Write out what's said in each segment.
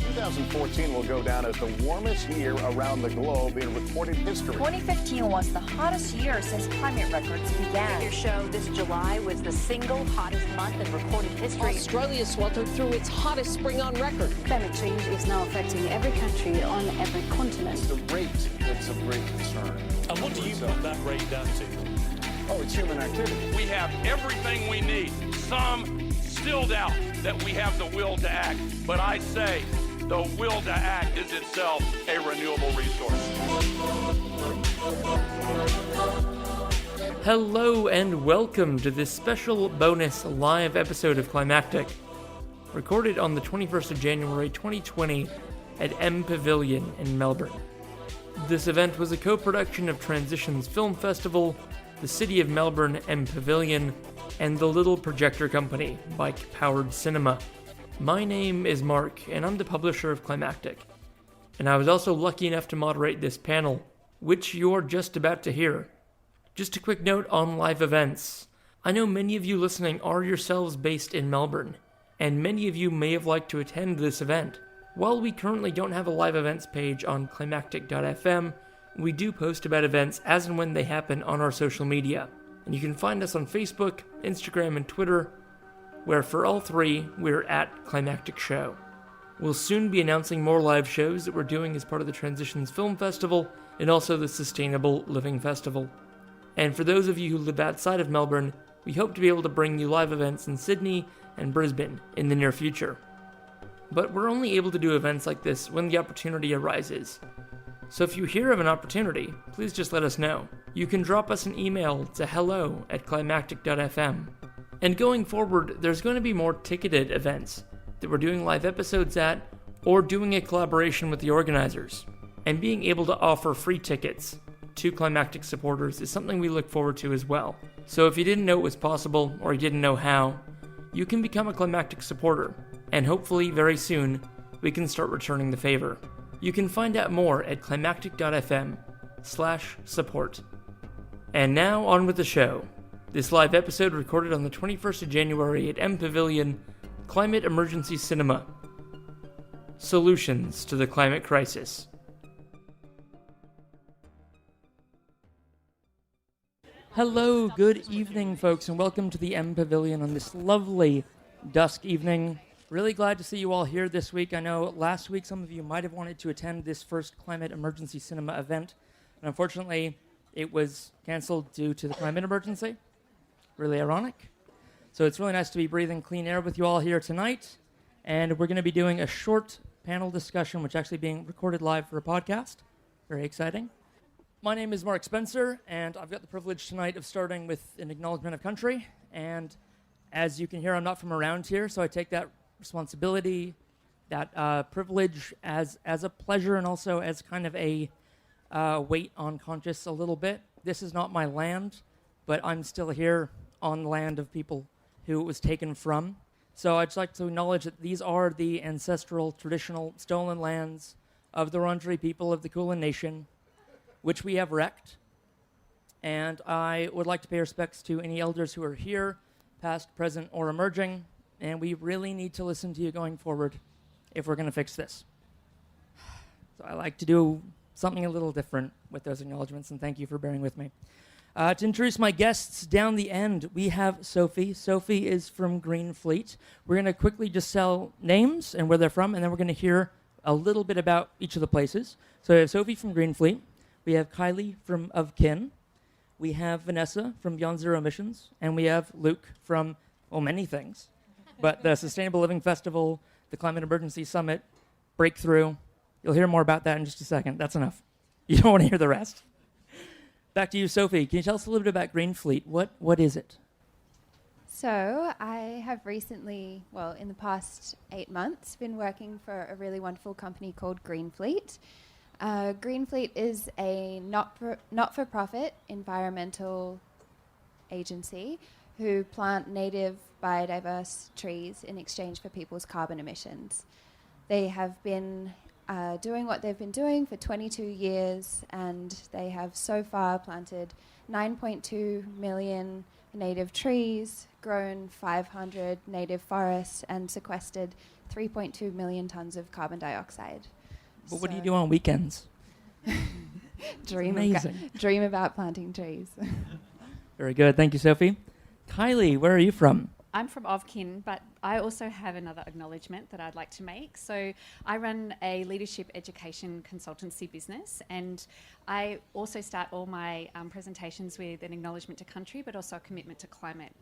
2014 will go down as the warmest year around the globe in recorded history. 2015 was the hottest year since climate records began. Your show this July was the single hottest month in recorded history. Australia sweltered through its hottest spring on record. Climate change is now affecting every country on every continent. It's the rate that's of great concern. And what do you put that rate down to? Oh, it's human activity. We have everything we need. Some still doubt that we have the will to act, but I say the will to act is itself a renewable resource. Hello and welcome to this special bonus live episode of Climactic, recorded on the 21st of January 2020 at MPavilion in Melbourne. This event was a co-production of Transitions Film Festival, the City of Melbourne MPavilion, and the Little Projector Company, bike-powered cinema. My name is Mark, and I'm the publisher of Climactic. And I was also lucky enough to moderate this panel, which you're just about to hear. Just a quick note on live events. I know many of you listening are yourselves based in Melbourne, and many of you may have liked to attend this event. While we currently don't have a live events page on climactic.fm, we do post about events as and when they happen on our social media. And you can find us on Facebook, Instagram, and Twitter, where for all three, we're at Climactic Show. We'll soon be announcing more live shows that we're doing as part of the Transitions Film Festival, and also the Sustainable Living Festival. And for those of you who live outside of Melbourne, we hope to be able to bring you live events in Sydney and Brisbane in the near future. But we're only able to do events like this when the opportunity arises. So if you hear of an opportunity, please just let us know. You can drop us an email to hello@climactic.fm. And going forward, there's going to be more ticketed events that we're doing live episodes at, or doing a collaboration with the organizers. And being able to offer free tickets to Climactic supporters is something we look forward to as well. So if you didn't know it was possible, or you didn't know how, you can become a Climactic supporter, and hopefully very soon, we can start returning the favor. You can find out more at climactic.fm/support. And now on with the show. This live episode recorded on the 21st of January at MPavilion, Climate Emergency Cinema. Solutions to the Climate Crisis. Hello, good evening, folks, and welcome to the MPavilion on this lovely dusk evening. Really glad to see you all here this week. I know last week some of you might have wanted to attend this first Climate Emergency Cinema event, and unfortunately it was cancelled due to the climate emergency. Really ironic. So it's really nice to be breathing clean air with you all here tonight, and we're going to be doing a short panel discussion, which is actually being recorded live for a podcast. Very exciting. My name is Mark Spencer, and I've got the privilege tonight of starting with an acknowledgement of country, and as you can hear, I'm not from around here, so I take that responsibility, that privilege as a pleasure, and also as kind of a weight on conscience a little bit. This is not my land, but I'm still here on the land of people who it was taken from. So I'd just like to acknowledge that these are the ancestral, traditional, stolen lands of the Wurundjeri people of the Kulin Nation, which we have wrecked. And I would like to pay respects to any elders who are here, past, present, or emerging, and we really need to listen to you going forward if we're going to fix this. So I like to do something a little different with those acknowledgements, and thank you for bearing with me. To introduce my guests down the end, we have Sofi. Sofi is from Greenfleet. We're going to quickly just sell names and where they're from, and then we're going to hear a little bit about each of the places. So we have Sofi from Greenfleet. We have Kylie from Ofkin. We have Vanessa from Beyond Zero Emissions. And we have Luke from, well, many things. But the Sustainable Living Festival, the Climate Emergency Summit, Breakthrough. You'll hear more about that in just a second. That's enough. You don't want to hear the rest. Back to you, Sofi. Can you tell us a little bit about Greenfleet? What is it? So I have recently, in the past 8 months, been working for a really wonderful company called Greenfleet. Greenfleet is a not-for-profit environmental agency who plant native biodiverse trees in exchange for people's carbon emissions. They have been doing what they've been doing for 22 years, and they have so far planted 9.2 million native trees, grown 500 native forests, and sequestered 3.2 million tons of carbon dioxide. But what do you do on weekends? Dream about planting trees. Very good. Thank you, Sophie. Kylie, where are you from? I'm from Ofkin, but I also have another acknowledgement that I'd like to make. So I run a leadership education consultancy business, and I also start all my presentations with an acknowledgement to country, but also a commitment to climate.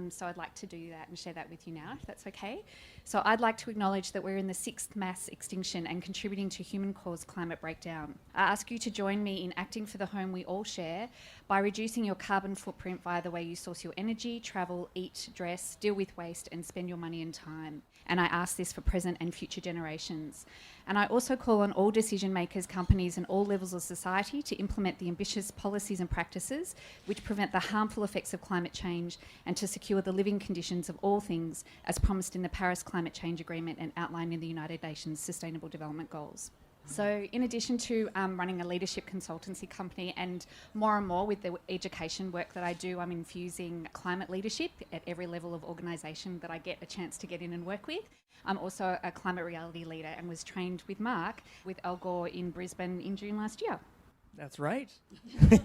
So I'd like to do that and share that with you now, if that's okay. So I'd like to acknowledge that we're in the 6th mass extinction and contributing to human-caused climate breakdown. I ask you to join me in acting for the home we all share by reducing your carbon footprint via the way you source your energy, travel, eat, dress, deal with waste, and spend your money and time. And I ask this for present and future generations. And I also call on all decision makers, companies, and all levels of society to implement the ambitious policies and practices which prevent the harmful effects of climate change and to secure the living conditions of all things as promised in the Paris Climate Change Agreement and outlined in the United Nations Sustainable Development Goals. So in addition to running a leadership consultancy company, and more with the education work that I do, I'm infusing climate leadership at every level of organisation that I get a chance to get in and work with. I'm also a climate reality leader and was trained with Mark with Al Gore in Brisbane in June last year. That's right.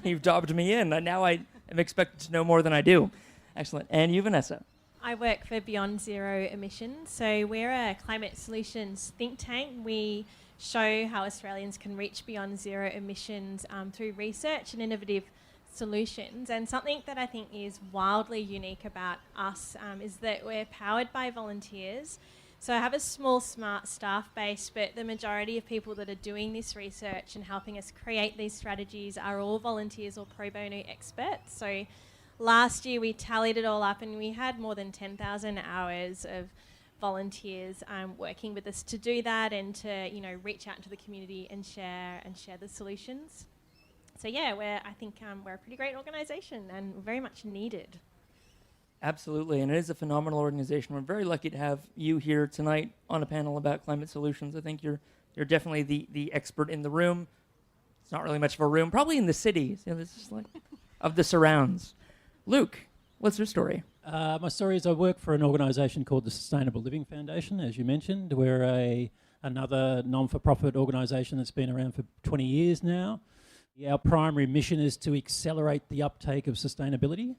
You've dobbed me in. Now I am expected to know more than I do. Excellent. And you, Vanessa? I work for Beyond Zero Emissions. So we're a climate solutions think tank. We show how Australians can reach beyond zero emissions through research and innovative solutions. And something that I think is wildly unique about us is that we're powered by volunteers. So I have a small, smart staff base, but the majority of people that are doing this research and helping us create these strategies are all volunteers or pro bono experts. So last year we tallied it all up and we had more than 10,000 hours of volunteers working with us to do that and to reach out into the community and share the solutions. So yeah, I think we're a pretty great organisation and very much needed. Absolutely, and it is a phenomenal organization. We're very lucky to have you here tonight on a panel about climate solutions. I think you're definitely the expert in the room. It's not really much of a room, probably in the cities. This is like of the surrounds. Luke, what's your story? My story is I work for an organisation called the Sustainable Living Foundation, as you mentioned. We're another non-for-profit organisation that's been around for 20 years now. Our primary mission is to accelerate the uptake of sustainability.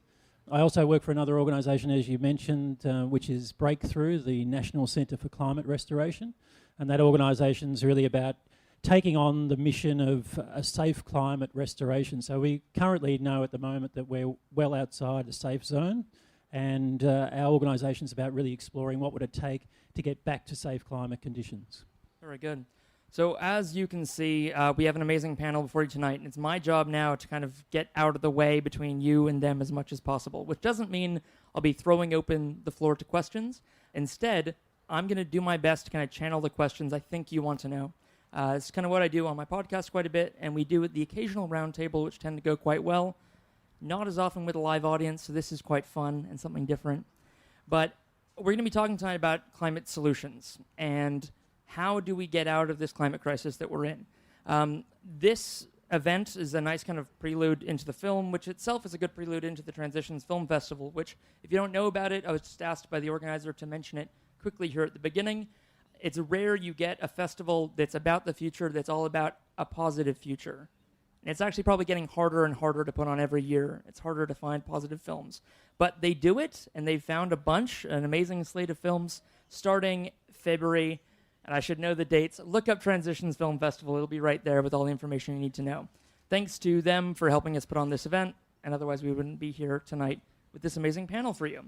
I also work for another organisation, as you mentioned, which is Breakthrough, the National Centre for Climate Restoration. And that organisation is really about taking on the mission of a safe climate restoration. So we currently know at the moment that we're well outside a safe zone. And our organisation is about really exploring what would it take to get back to safe climate conditions. Very good. So as you can see, we have an amazing panel before you tonight, and it's my job now to kind of get out of the way between you and them as much as possible, which doesn't mean I'll be throwing open the floor to questions. Instead, I'm going to do my best to kind of channel the questions I think you want to know. It's kind of what I do on my podcast quite a bit, and we do the occasional roundtable, which tend to go quite well. Not as often with a live audience, so this is quite fun and something different. But we're going to be talking tonight about climate solutions and how do we get out of this climate crisis that we're in. This event is a nice kind of prelude into the film, which itself is a good prelude into the Transitions Film Festival, which, if you don't know about it, I was just asked by the organizer to mention it quickly here at the beginning. It's rare you get a festival that's about the future, that's all about a positive future. And it's actually probably getting harder and harder to put on every year. It's harder to find positive films. But they do it, and they've found a bunch, an amazing slate of films, starting February. And I should know the dates. Look up Transitions Film Festival. It'll be right there with all the information you need to know. Thanks to them for helping us put on this event, and otherwise we wouldn't be here tonight with this amazing panel for you.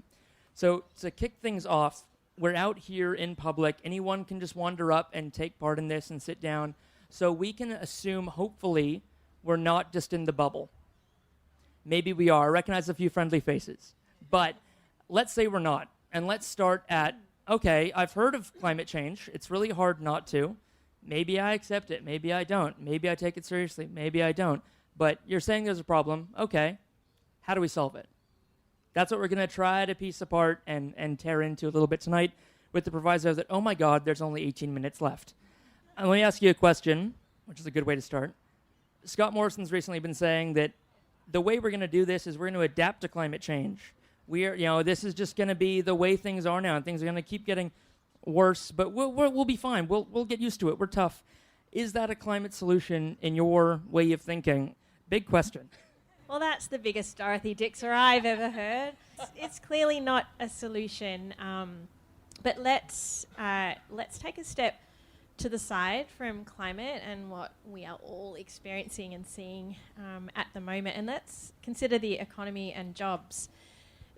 So to kick things off, we're out here in public. Anyone can just wander up and take part in this and sit down. So we can assume, hopefully, we're not just in the bubble. Maybe we are. I recognize a few friendly faces. But let's say we're not. And let's start at, okay, I've heard of climate change. It's really hard not to. Maybe I accept it. Maybe I don't. Maybe I take it seriously. Maybe I don't. But you're saying there's a problem. Okay. How do we solve it? That's what we're going to try to piece apart and tear into a little bit tonight with the proviso that, oh my God, there's only 18 minutes left. And let me ask you a question, which is a good way to start. Scott Morrison's recently been saying that the way we're going to do this is we're going to adapt to climate change. This is just going to be the way things are now, and things are going to keep getting worse, but we'll be fine. We'll get used to it. We're tough. Is that a climate solution in your way of thinking? Big question. Well, that's the biggest Dorothy Dixer I've ever heard. It's clearly not a solution, but let's take a step to the side from climate and what we are all experiencing and seeing at the moment, and let's consider the economy and jobs.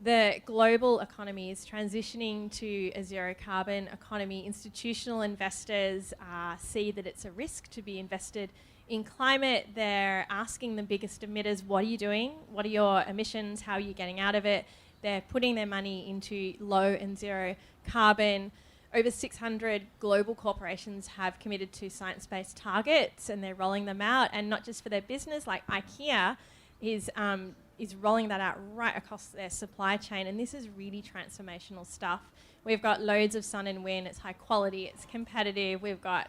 The global economy is transitioning to a zero carbon economy. Institutional investors see that it's a risk to be invested in climate. They're asking the biggest emitters, what are you doing? What are your emissions? How are you getting out of it? They're putting their money into low and zero carbon. Over 600 global corporations have committed to science-based targets, and they're rolling them out, and not just for their business, like IKEA is rolling that out right across their supply chain, and this is really transformational stuff. We've got loads of sun and wind, it's high quality, it's competitive, we've got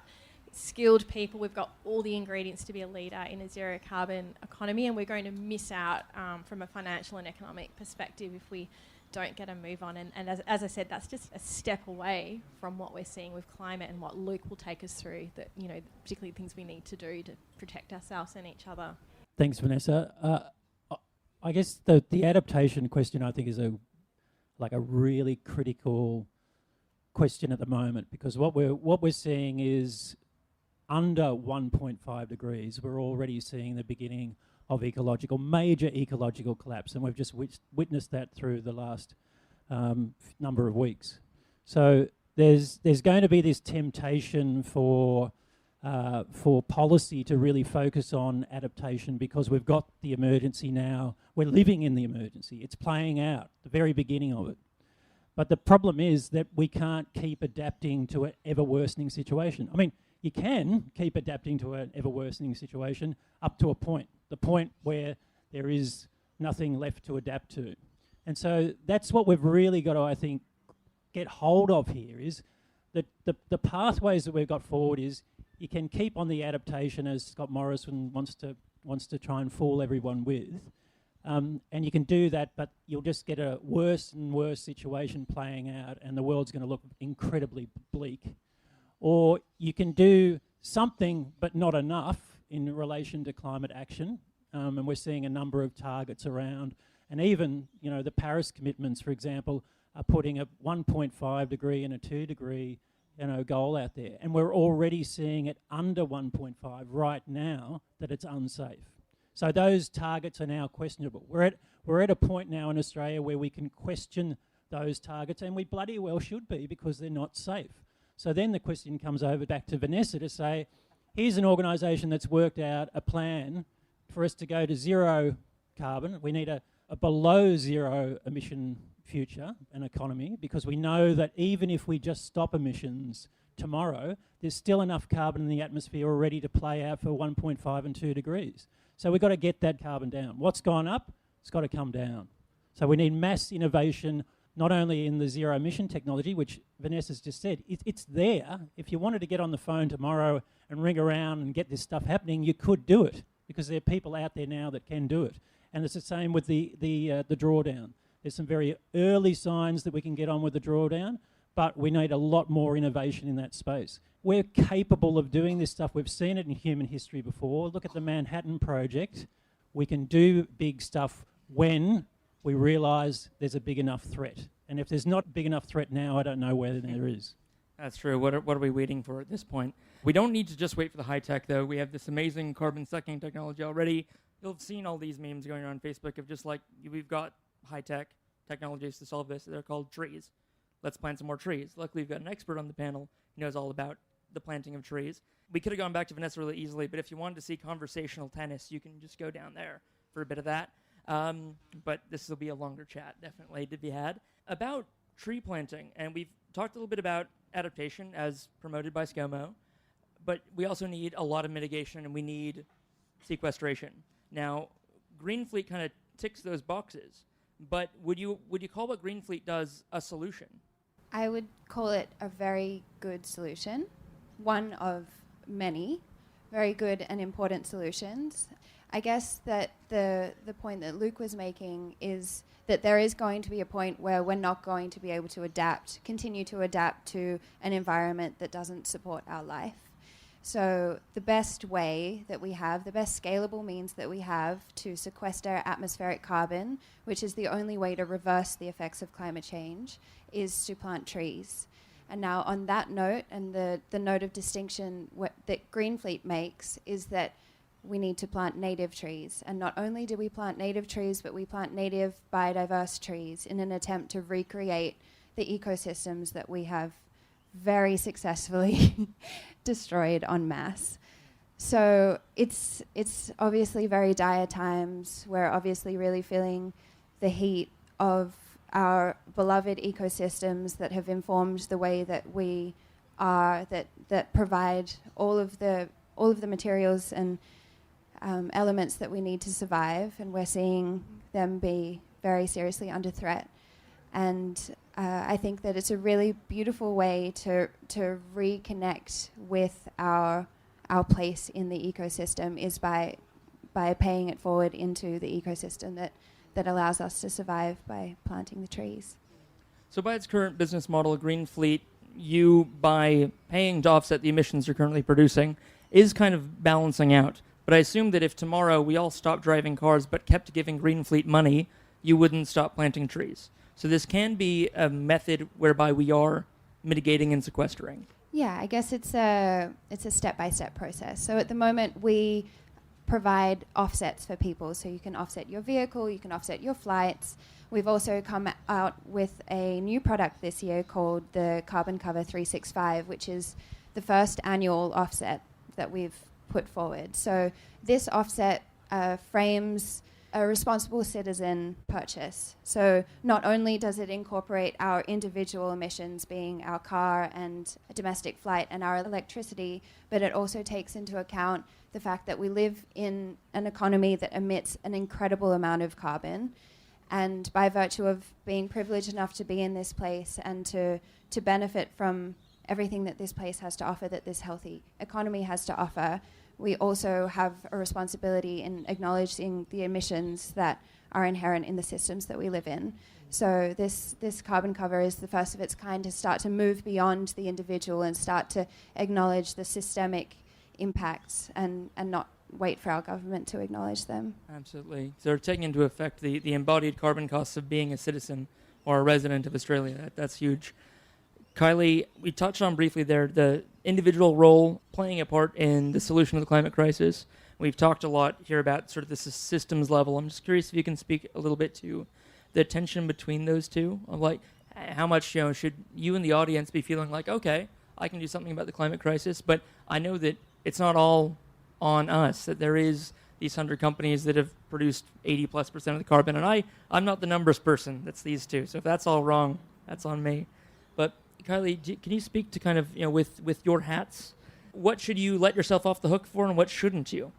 skilled people, we've got all the ingredients to be a leader in a zero carbon economy, and we're going to miss out from a financial and economic perspective if we don't get a move on. And as I said, that's just a step away from what we're seeing with climate and what Luke will take us through, that, you know, particularly things we need to do to protect ourselves and each other. Thanks, Vanessa. I guess the adaptation question, I think, is a really critical question at the moment, because what we're seeing is under 1.5 degrees, we're already seeing the beginning of major ecological collapse, and we've just witnessed that through the last number of weeks. So there's going to be this temptation for policy to really focus on adaptation, because we've got the emergency now. We're living in the emergency. It's playing out, the very beginning of it. But the problem is that we can't keep adapting to an ever-worsening situation. I mean, you can keep adapting to an ever-worsening situation up to a point, the point where there is nothing left to adapt to. And so that's what we've really got to, I think, get hold of here, is that the pathways that we've got forward is you can keep on the adaptation, as Scott Morrison wants to try and fool everyone with, and you can do that, but you'll just get a worse and worse situation playing out, and the world's going to look incredibly bleak. Or you can do something but not enough in relation to climate action, and we're seeing a number of targets around, and even, you know, the Paris commitments, for example, are putting a 1.5 degree and a 2 degree, you know, goal out there, and we're already seeing it under 1.5 right now that it's unsafe. So those targets are now questionable. We're at a point now in Australia where we can question those targets, and we bloody well should be, because they're not safe. So then the question comes over back to Vanessa to say, here's an organisation that's worked out a plan for us to go to zero carbon. We need a below zero emission future and economy, because we know that even if we just stop emissions tomorrow, there's still enough carbon in the atmosphere already to play out for 1.5 and 2 degrees. So we've got to get that carbon down. What's gone up? It's got to come down. So we need mass innovation, not only in the zero emission technology, which Vanessa's just said, it's there. If you wanted to get on the phone tomorrow and ring around and get this stuff happening, you could do it, because there are people out there now that can do it. And it's the same with the drawdown. There's some very early signs that we can get on with the drawdown, but we need a lot more innovation in that space. We're capable of doing this stuff. We've seen it in human history before. Look at the Manhattan Project. We can do big stuff when we realise there's a big enough threat. And if there's not a big enough threat now, I don't know whether there is. That's true. What are we waiting for at this point? We don't need to just wait for the high tech, though. We have this amazing carbon sucking technology already. You'll have seen all these memes going around Facebook of just like, we've got high tech technologies to solve this. They're called trees. Let's plant some more trees. Luckily, we've got an expert on the panel who knows all about the planting of trees. We could have gone back to Vanessa really easily, but if you wanted to see conversational tennis, you can just go down there for a bit of that. But this will be a longer chat, definitely, to be had, about tree planting. And we've talked a little bit about adaptation as promoted by ScoMo, but we also need a lot of mitigation, and we need sequestration. Now, Greenfleet kind of ticks those boxes, but would you call what Greenfleet does a solution? I would call it a very good solution, one of many, very good and important solutions. I guess that the point that Luke was making is that there is going to be a point where we're not going to be able to continue to adapt to an environment that doesn't support our life. So the best way that we have, the best scalable means that we have to sequester atmospheric carbon, which is the only way to reverse the effects of climate change, is to plant trees. And now on that note, and the note of distinction that Greenfleet makes is that we need to plant native trees. And not only do we plant native trees, but we plant native biodiverse trees in an attempt to recreate the ecosystems that we have very successfully destroyed en masse. So it's obviously very dire times. We're obviously really feeling the heat of our beloved ecosystems that have informed the way that we are, that provide all of the materials and elements that we need to survive, and we're seeing them be very seriously under threat. And I think that it's a really beautiful way to reconnect with our place in the ecosystem is by paying it forward into the ecosystem that allows us to survive by planting the trees. So by its current business model, Greenfleet, you, by paying to offset the emissions you're currently producing, is kind of balancing out. But I assume that if tomorrow we all stopped driving cars but kept giving Greenfleet money, you wouldn't stop planting trees. So this can be a method whereby we are mitigating and sequestering. Yeah, I guess it's a step-by-step process. So at the moment we provide offsets for people. So you can offset your vehicle, you can offset your flights. We've also come out with a new product this year called the Carbon Cover 365, which is the first annual offset that we've put forward. So this offset frames a responsible citizen purchase. So not only does it incorporate our individual emissions, being our car and a domestic flight and our electricity, but it also takes into account the fact that we live in an economy that emits an incredible amount of carbon. And by virtue of being privileged enough to be in this place and to benefit from everything that this place has to offer, that this healthy economy has to offer, we also have a responsibility in acknowledging the emissions that are inherent in the systems that we live in. So this carbon cover is the first of its kind to start to move beyond the individual and start to acknowledge the systemic impacts and not wait for our government to acknowledge them. Absolutely. So they're taking into effect the embodied carbon costs of being a citizen or a resident of Australia. That's huge. Kylie, we touched on briefly there the individual role playing a part in the solution of the climate crisis. We've talked a lot here about sort of the systems level. I'm just curious if you can speak a little bit to the tension between those two, of like how much should you and the audience be feeling like, okay, I can do something about the climate crisis, but I know that it's not all on us, that there is these 100 companies that have produced 80+% of the carbon, and I'm not the numbers person, that's these two. So if that's all wrong, that's on me. But Kylie, can you speak to kind of, with your hats, what should you let yourself off the hook for and what shouldn't you?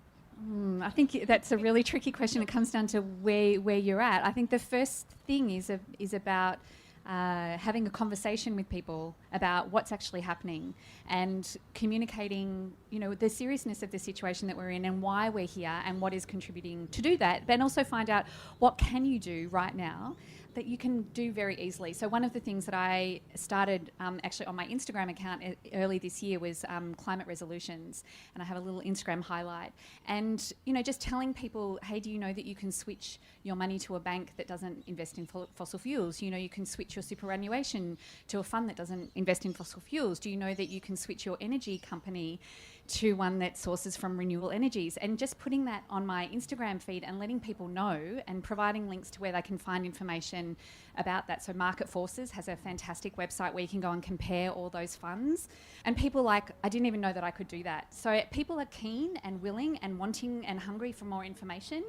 I think that's a really tricky question. It comes down to where you're at. I think the first thing is about having a conversation with people about what's actually happening and communicating, the seriousness of the situation that we're in and why we're here and what is contributing to do that. Then also find out what can you do right now that you can do very easily. So one of the things that I started actually on my Instagram account early this year was climate resolutions, and I have a little Instagram highlight. And, just telling people, hey, do you know that you can switch your money to a bank that doesn't invest in fossil fuels? You can switch your superannuation to a fund that doesn't invest in fossil fuels. Do you know that you can switch your energy company to one that sources from renewable energies? And just putting that on my Instagram feed and letting people know and providing links to where they can find information about that. So Market Forces has a fantastic website where you can go and compare all those funds. And people I didn't even know that I could do that. So people are keen and willing and wanting and hungry for more information.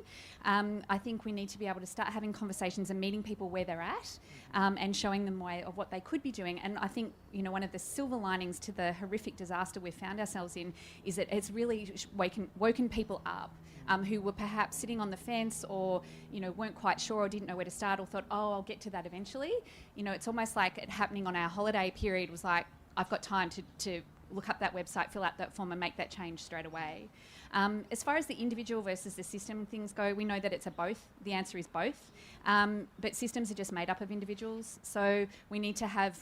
I think we need to be able to start having conversations and meeting people where they're at and showing them way of what they could be doing. And I think, one of the silver linings to the horrific disaster we've found ourselves in is that it's really woken people up who were perhaps sitting on the fence or, weren't quite sure or didn't know where to start or thought, oh, I'll get to that eventually. It's almost like it happening on our holiday period was like, I've got time to look up that website, fill out that form and make that change straight away. As far as the individual versus the system things go, we know that it's a both. The answer is both. But systems are just made up of individuals. So we need to have,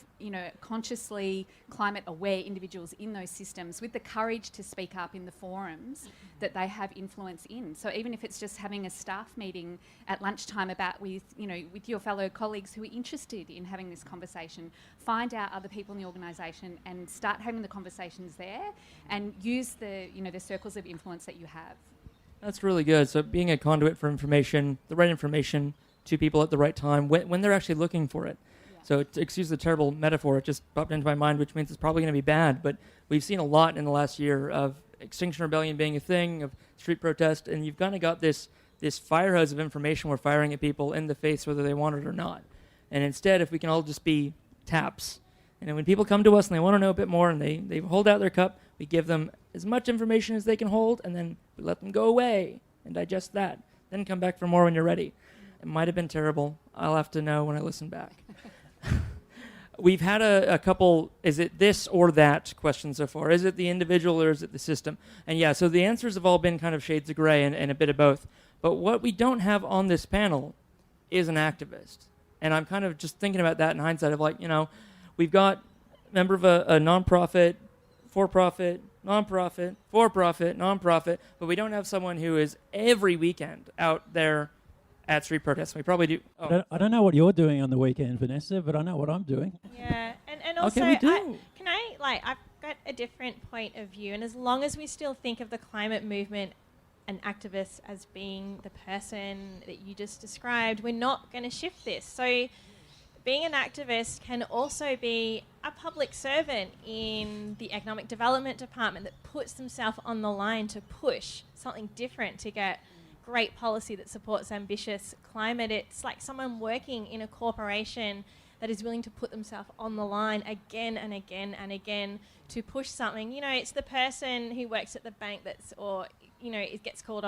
consciously climate aware individuals in those systems with the courage to speak up in the forums that they have influence in. So even if it's just having a staff meeting at lunchtime with your fellow colleagues who are interested in having this conversation, find out other people in the organisation and start having the conversations there and use the circles of influence that you have. That's really good. So being a conduit for information, the right information to people at the right time when they're actually looking for it. Yeah. So excuse the terrible metaphor, it just popped into my mind, which means it's probably going to be bad, but we've seen a lot in the last year of Extinction Rebellion being a thing, of street protest, and you've kind of got this fire hose of information we're firing at people in the face whether they want it or not. And instead, if we can all just be taps, and then when people come to us and they want to know a bit more and they hold out their cup, we give them as much information as they can hold, and then we let them go away and digest that. Then come back for more when you're ready. It might have been terrible. I'll have to know when I listen back. We've had a couple, is it this or that question so far? Is it the individual or is it the system? And yeah, so the answers have all been kind of shades of gray and a bit of both. But what we don't have on this panel is an activist. And I'm kind of just thinking about that in hindsight of we've got a member of a nonprofit, for-profit, nonprofit, for-profit, nonprofit, but we don't have someone who is every weekend out there at street protests. We probably do. Oh. I don't know what you're doing on the weekend, Vanessa, but I know what I'm doing. Yeah, and also, okay, we do. I've got a different point of view, and as long as we still think of the climate movement and activists as being the person that you just described, we're not going to shift this. So being an activist can also be a public servant in the economic development department that puts themselves on the line to push something different to get great policy that supports ambitious climate. It's like someone working in a corporation that is willing to put themselves on the line again and again and again to push something. It's the person who works at the bank it gets called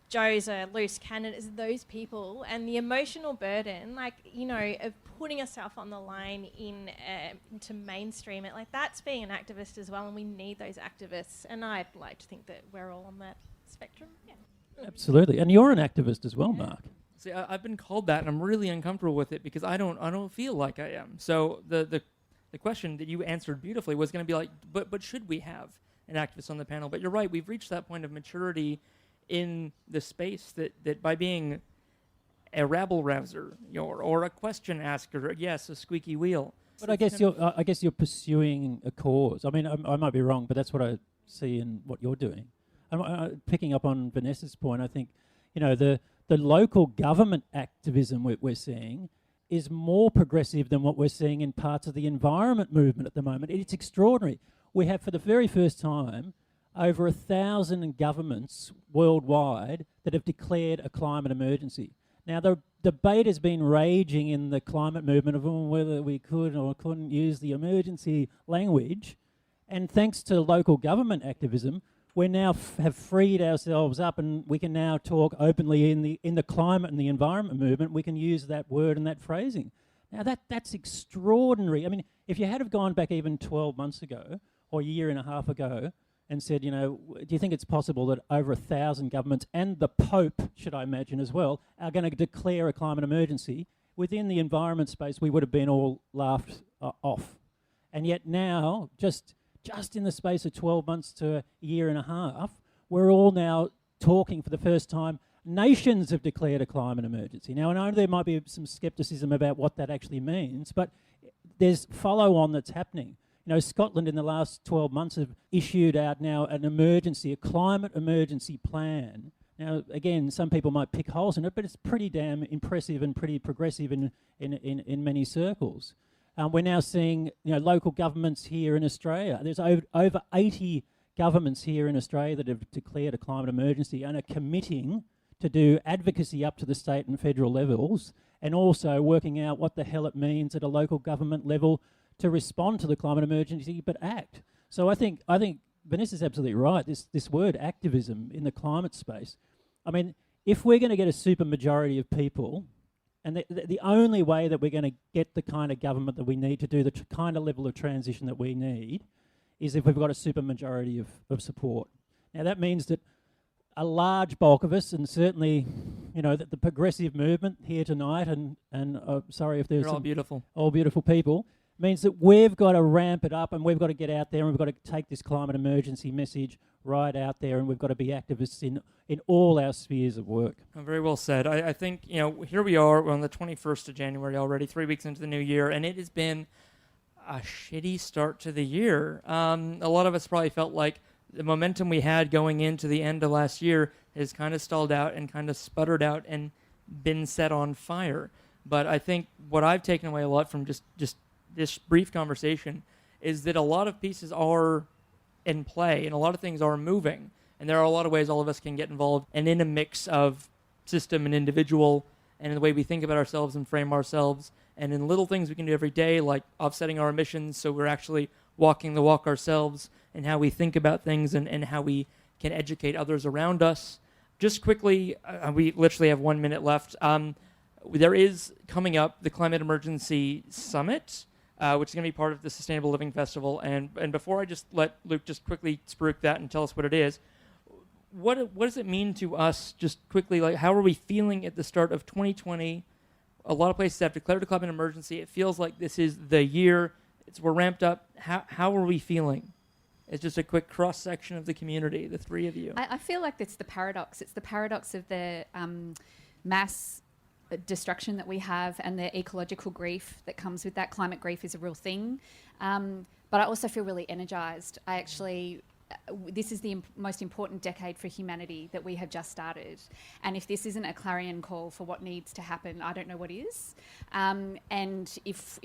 Joe's a loose cannon. It's those people and the emotional burden, of putting yourself on the line into mainstream it. That's being an activist as well, and we need those activists. And I'd like to think that we're all on that spectrum. Yeah. Absolutely, and you're an activist as well, Mark. See, I've been called that, and I'm really uncomfortable with it because I don't feel like I am. So the question that you answered beautifully was going to be but should we have an activist on the panel? But you're right, we've reached that point of maturity in the space that by being a rabble-rouser or a question asker, a squeaky wheel. But I guess you're pursuing a cause. I mean, I might be wrong, but that's what I see in what you're doing. Picking up on Vanessa's point, I think, the local government activism we're seeing is more progressive than what we're seeing in parts of the environment movement at the moment. It's extraordinary. We have, for the very first time, over 1,000 governments worldwide that have declared a climate emergency. Now, the debate has been raging in the climate movement of whether we could or couldn't use the emergency language. And thanks to local government activism, we now have freed ourselves up, and we can now talk openly in the climate and the environment movement. We can use that word and that phrasing. Now, that's extraordinary. I mean, if you had have gone back even 12 months ago or a year and a half ago and said, do you think it's possible that over 1,000 governments and the Pope, should I imagine as well, are going to declare a climate emergency? Within the environment space, we would have been all laughed off. And yet now, just in the space of 12 months to a year and a half, we're all now talking for the first time. Nations have declared a climate emergency. Now, I know there might be some scepticism about what that actually means, but there's follow-on that's happening. Scotland in the last 12 months have issued out now a climate emergency plan. Now, again, some people might pick holes in it, but it's pretty damn impressive and pretty progressive in many circles. We're now seeing local governments here in Australia. There's over 80 governments here in Australia that have declared a climate emergency and are committing to do advocacy up to the state and federal levels, and also working out what the hell it means at a local government level to respond to the climate emergency but act. So I think Vanessa's absolutely right. This word activism in the climate space, I mean, if we're going to get a super majority of people, and the only way that we're going to get the kind of government that we need to do the kind of level of transition that we need is if we've got a supermajority of support. Now that means that a large bulk of us, and certainly, that the progressive movement here tonight, and sorry if there's You're all beautiful people, means that we've got to ramp it up and we've got to get out there and we've got to take this climate emergency message right out there, and we've got to be activists in all our spheres of work. Very well said. I think, here we are, we're on the 21st of January already, 3 weeks into the new year, and it has been a shitty start to the year. A lot of us probably felt like the momentum we had going into the end of last year has kind of stalled out and kind of sputtered out and been set on fire. But I think what I've taken away a lot from just this brief conversation is that a lot of pieces are in play and a lot of things are moving. And there are a lot of ways all of us can get involved, and in a mix of system and individual, and in the way we think about ourselves and frame ourselves, and in little things we can do every day, like offsetting our emissions so we're actually walking the walk ourselves, and how we think about things and how we can educate others around us. Just quickly, we literally have 1 minute left. There is coming up the Climate Emergency Summit, which is going to be part of the Sustainable Living Festival. And before I just let Luke just quickly spruik that and tell us what it is, what does it mean to us, just quickly, like how are we feeling at the start of 2020? A lot of places have declared a climate emergency. It feels like this is the year. We're ramped up. How are we feeling? It's just a quick cross-section of the community, the three of you. I feel like that's the paradox. It's the paradox of the mass destruction that we have and the ecological grief that comes with that. Climate grief is a real thing. But I also feel really energized. This is the most important decade for humanity that we have just started. And if this isn't a clarion call for what needs to happen, I don't know what is. And if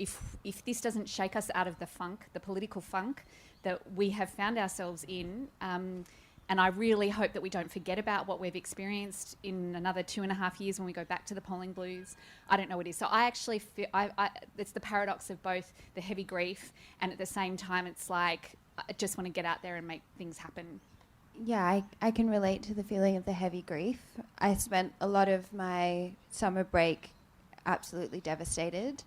this doesn't shake us out of the funk, the political funk that we have found ourselves in, and I really hope that we don't forget about what we've experienced in another 2.5 years when we go back to the polling blues. I don't know what it is. So I actually feel it's the paradox of both the heavy grief and at the same time it's like I just want to get out there and make things happen. Yeah, I can relate to the feeling of the heavy grief. I spent a lot of my summer break absolutely devastated,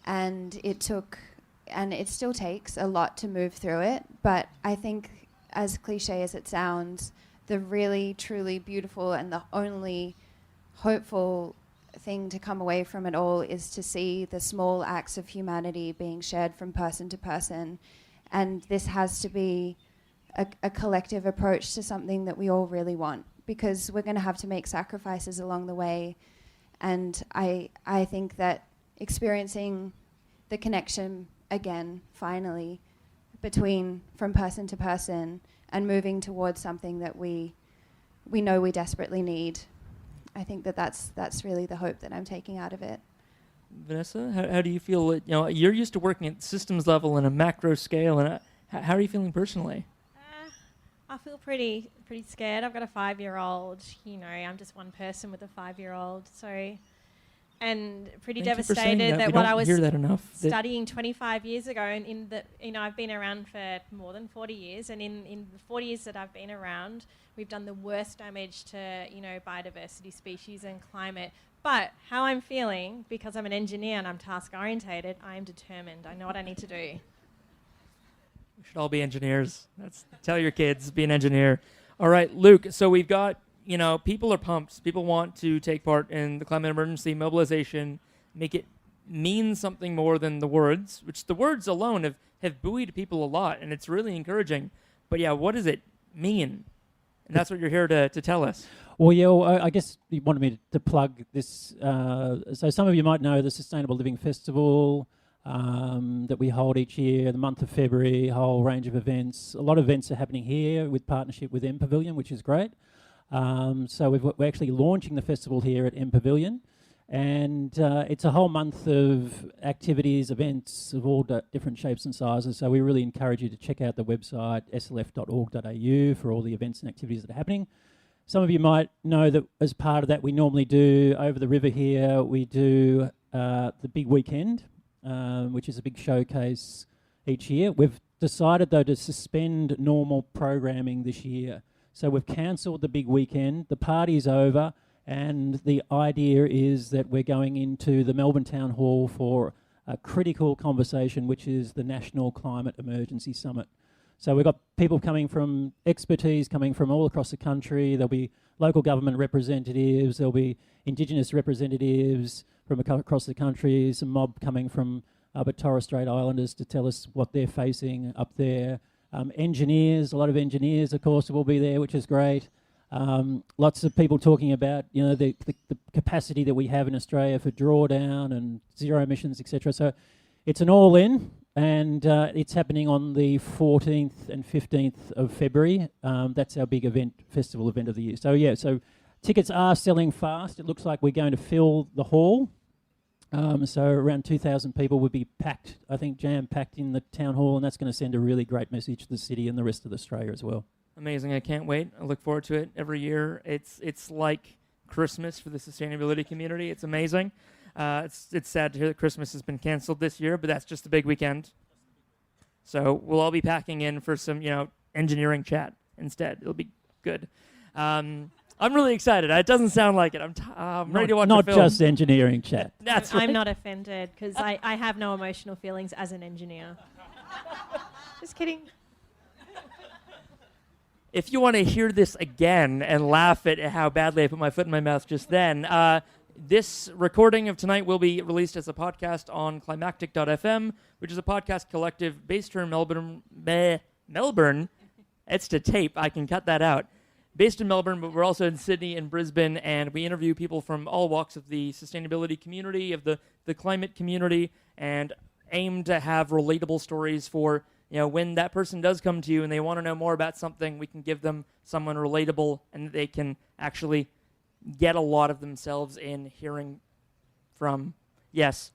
and it still takes a lot to move through it. But I think, as cliche as it sounds, the really, truly beautiful and the only hopeful thing to come away from it all is to see the small acts of humanity being shared from person to person. And this has to be a collective approach to something that we all really want, because we're going to have to make sacrifices along the way. And I think that experiencing the connection again, finally, from person to person and moving towards something that we know we desperately need, I think that's really the hope that I'm taking out of it. Vanessa, how do you feel? You're used to working at systems level and a macro scale, and how are you feeling personally? I feel pretty scared. I've got a 5-year-old. I'm just one person with a 5-year-old. So, and pretty devastated that what I was studying 25 years ago, and I've been around for more than 40 years, and in the 40 years that I've been around, we've done the worst damage to biodiversity, species, and climate. But how I'm feeling, because I'm an engineer and I'm task-orientated, I am determined. I know what I need to do. We should all be engineers. Tell your kids, be an engineer. All right, Luke, so we've got, people are pumped. People want to take part in the climate emergency mobilization, make it mean something more than the words, which the words alone have buoyed people a lot, and it's really encouraging. But yeah, what does it mean? And that's what you're here to tell us. Well, I guess you wanted me to plug this. So some of you might know the Sustainable Living Festival that we hold each year, the month of February, a whole range of events. A lot of events are happening here with partnership with MPavilion, which is great. So we're actually launching the festival here at MPavilion. And it's a whole month of activities, events of all different shapes and sizes. So we really encourage you to check out the website, slf.org.au, for all the events and activities that are happening. Some of you might know that as part of that, we normally do, over the river here, we do the big weekend, which is a big showcase each year. We've decided, though, to suspend normal programming this year. So we've cancelled the big weekend. The party's over. And the idea is that we're going into the Melbourne Town Hall for a critical conversation, which is the National Climate Emergency Summit. So we've got people coming from expertise coming from all across the country. There'll be local government representatives. There'll be Indigenous representatives from across the country. Some mob coming from Torres Strait Islanders to tell us what they're facing up there. Engineers, a lot of engineers, of course, will be there, which is great. Lots of people talking about, the capacity that we have in Australia for drawdown and zero emissions, etc. So it's an all-in, and it's happening on the 14th and 15th of February. That's our big festival event of the year. So tickets are selling fast. It looks like we're going to fill the hall. So around 2,000 people would be packed, I think, jam-packed in the town hall, and that's going to send a really great message to the city and the rest of Australia as well. Amazing. I can't wait. I look forward to it every year. It's like Christmas for the sustainability community. It's amazing. It's sad to hear that Christmas has been canceled this year, but that's just a big weekend. So we'll all be packing in for some, engineering chat instead. It'll be good. I'm really excited. It doesn't sound like it. I'm ready to watch the film. Not just engineering chat. That's right. I'm not offended because I have no emotional feelings as an engineer. Just kidding. If you want to hear this again and laugh at how badly I put my foot in my mouth just then, this recording of tonight will be released as a podcast on Climactic.fm, which is a podcast collective based here in Melbourne. It's to tape. I can cut that out. Based in Melbourne, but we're also in Sydney and Brisbane, and we interview people from all walks of the sustainability community, of the climate community, and aim to have relatable stories for, when that person does come to you and they want to know more about something, we can give them someone relatable and they can actually get a lot of themselves in hearing from,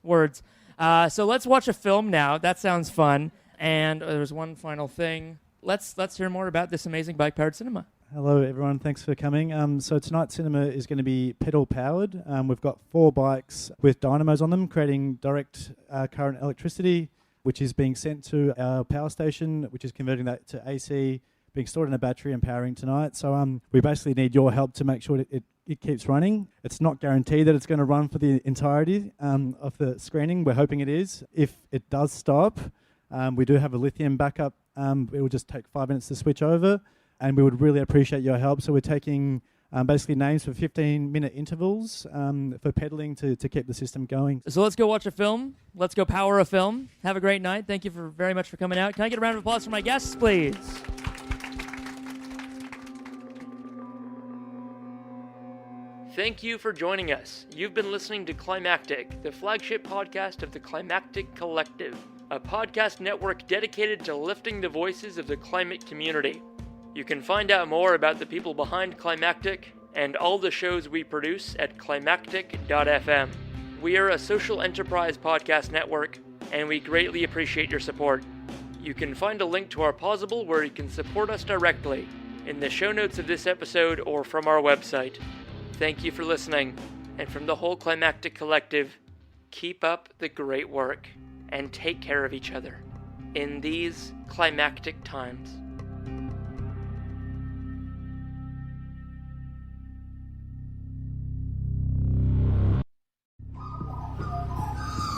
words. So let's watch a film now. That sounds fun. And there's one final thing. Let's hear more about this amazing bike-powered cinema. Hello, everyone. Thanks for coming. So tonight's cinema is going to be pedal-powered. We've got 4 bikes with dynamos on them, creating direct current electricity, which is being sent to our power station, which is converting that to AC, being stored in a battery and powering tonight. So we basically need your help to make sure that it keeps running. It's not guaranteed that it's going to run for the entirety of the screening. We're hoping it is. If it does stop, we do have a lithium backup. It will just take 5 minutes to switch over, and we would really appreciate your help. So we're taking basically names for 15-minute intervals for pedaling to keep the system going. So let's go watch a film. Let's go power a film. Have a great night. Thank you very much for coming out. Can I get a round of applause for my guests, please? Thank you for joining us. You've been listening to Climactic, the flagship podcast of the Climactic Collective, a podcast network dedicated to lifting the voices of the climate community. You can find out more about the people behind Climactic and all the shows we produce at climactic.fm. We are a social enterprise podcast network, and we greatly appreciate your support. You can find a link to our Pozible where you can support us directly in the show notes of this episode or from our website. Thank you for listening, and from the whole Climactic Collective, keep up the great work and take care of each other in these climactic times.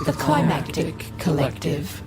The Climactic Collective.